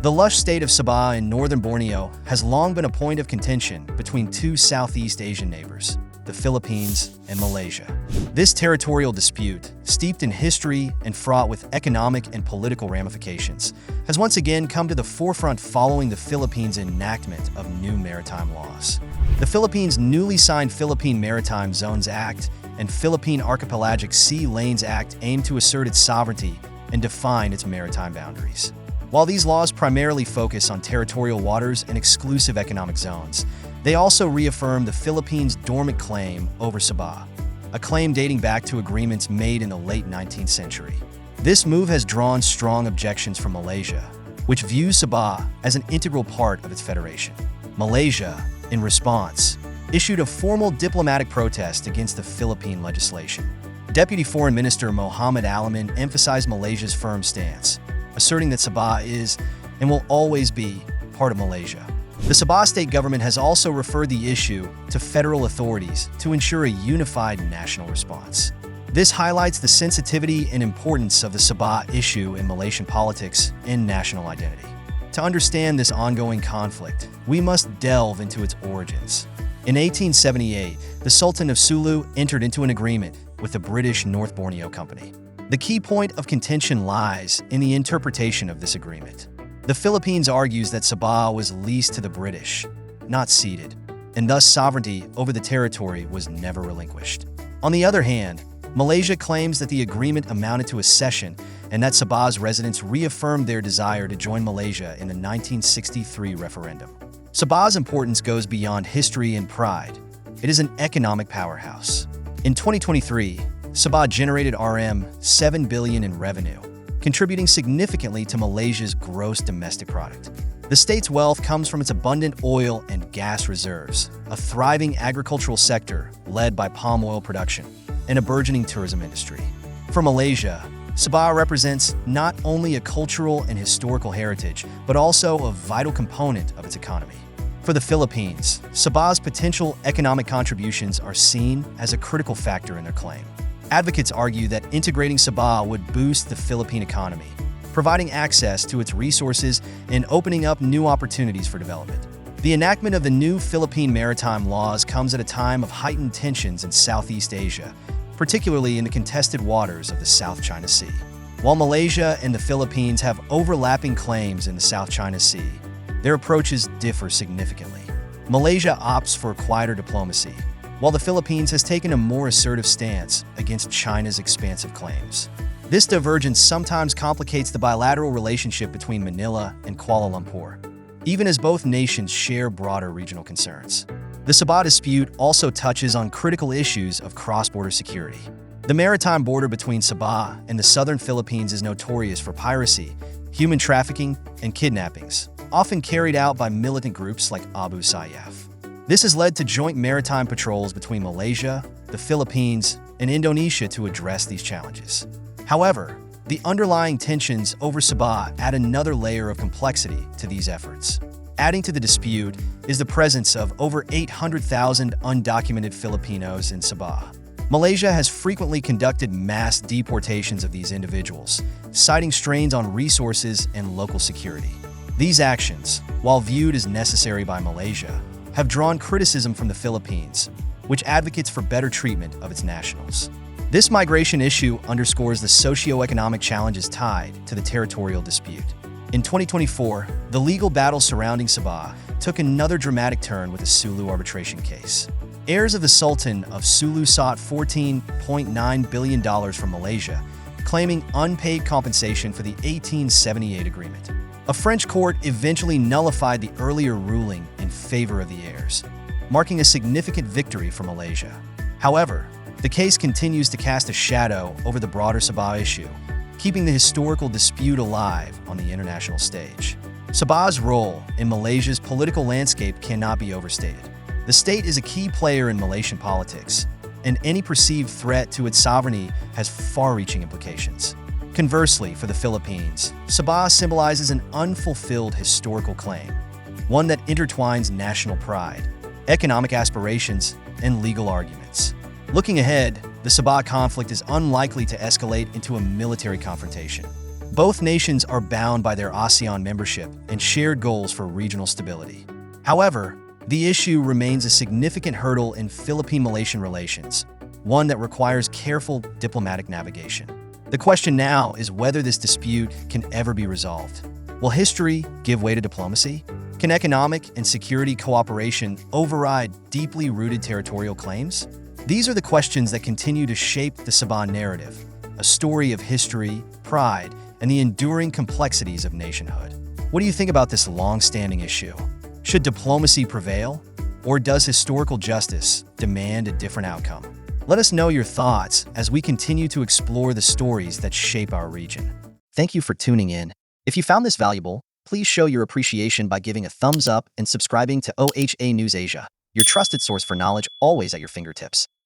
The lush state of Sabah in northern Borneo has long been a point of contention between two Southeast Asian neighbors, the Philippines and Malaysia. This territorial dispute, steeped in history and fraught with economic and political ramifications, has once again come to the forefront following the Philippines' enactment of new maritime laws. The Philippines' newly signed Philippine Maritime Zones Act and Philippine Archipelagic Sea Lanes Act aim to assert its sovereignty and define its maritime boundaries. While these laws primarily focus on territorial waters and exclusive economic zones, they also reaffirm the Philippines' dormant claim over Sabah, a claim dating back to agreements made in the late 19th century. This move has drawn strong objections from Malaysia, which views Sabah as an integral part of its federation. Malaysia, in response, issued a formal diplomatic protest against the Philippine legislation. Deputy Foreign Minister Mohammed Alamin emphasized Malaysia's firm stance, asserting that Sabah is and will always be part of Malaysia. The Sabah state government has also referred the issue to federal authorities to ensure a unified national response. This highlights the sensitivity and importance of the Sabah issue in Malaysian politics and national identity. To understand this ongoing conflict, we must delve into its origins. In 1878, the Sultan of Sulu entered into an agreement with the British North Borneo Company. The key point of contention lies in the interpretation of this agreement. The Philippines argues that Sabah was leased to the British, not ceded, and thus sovereignty over the territory was never relinquished. On the other hand, Malaysia claims that the agreement amounted to a cession and that Sabah's residents reaffirmed their desire to join Malaysia in the 1963 referendum. Sabah's importance goes beyond history and pride. It is an economic powerhouse. In 2023, Sabah generated RM7 billion in revenue, contributing significantly to Malaysia's gross domestic product. The state's wealth comes from its abundant oil and gas reserves, a thriving agricultural sector led by palm oil production, and a burgeoning tourism industry. For Malaysia, Sabah represents not only a cultural and historical heritage, but also a vital component of its economy. For the Philippines, Sabah's potential economic contributions are seen as a critical factor in their claim. Advocates argue that integrating Sabah would boost the Philippine economy, providing access to its resources and opening up new opportunities for development. The enactment of the new Philippine maritime laws comes at a time of heightened tensions in Southeast Asia, particularly in the contested waters of the South China Sea. While Malaysia and the Philippines have overlapping claims in the South China Sea, their approaches differ significantly. Malaysia opts for quieter diplomacy, while the Philippines has taken a more assertive stance against China's expansive claims. This divergence sometimes complicates the bilateral relationship between Manila and Kuala Lumpur, even as both nations share broader regional concerns. The Sabah dispute also touches on critical issues of cross-border security. The maritime border between Sabah and the southern Philippines is notorious for piracy, human trafficking, and kidnappings, often carried out by militant groups like Abu Sayyaf. This has led to joint maritime patrols between Malaysia, the Philippines, and Indonesia to address these challenges. However, the underlying tensions over Sabah add another layer of complexity to these efforts. Adding to the dispute is the presence of over 800,000 undocumented Filipinos in Sabah. Malaysia has frequently conducted mass deportations of these individuals, citing strains on resources and local security. These actions, while viewed as necessary by Malaysia, have drawn criticism from the Philippines, which advocates for better treatment of its nationals. This migration issue underscores the socio-economic challenges tied to the territorial dispute. In 2024, the legal battle surrounding Sabah took another dramatic turn with a Sulu arbitration case. Heirs of the Sultan of Sulu sought $14.9 billion from Malaysia, claiming unpaid compensation for the 1878 agreement. A French court eventually nullified the earlier ruling in favor of the heirs, marking a significant victory for Malaysia. However, the case continues to cast a shadow over the broader Sabah issue, keeping the historical dispute alive on the international stage. Sabah's role in Malaysia's political landscape cannot be overstated. The state is a key player in Malaysian politics, and any perceived threat to its sovereignty has far-reaching implications. Conversely, for the Philippines, Sabah symbolizes an unfulfilled historical claim, one that intertwines national pride, economic aspirations, and legal arguments. Looking ahead, the Sabah conflict is unlikely to escalate into a military confrontation. Both nations are bound by their ASEAN membership and shared goals for regional stability. However, the issue remains a significant hurdle in Philippine-Malaysian relations, one that requires careful diplomatic navigation. The question now is whether this dispute can ever be resolved. Will history give way to diplomacy? Can economic and security cooperation override deeply rooted territorial claims? These are the questions that continue to shape the Sabah narrative, a story of history, pride, and the enduring complexities of nationhood. What do you think about this long-standing issue? Should diplomacy prevail, or does historical justice demand a different outcome? Let us know your thoughts as we continue to explore the stories that shape our region. Thank you for tuning in. If you found this valuable, please show your appreciation by giving a thumbs up and subscribing to OHA News Asia, your trusted source for knowledge always at your fingertips.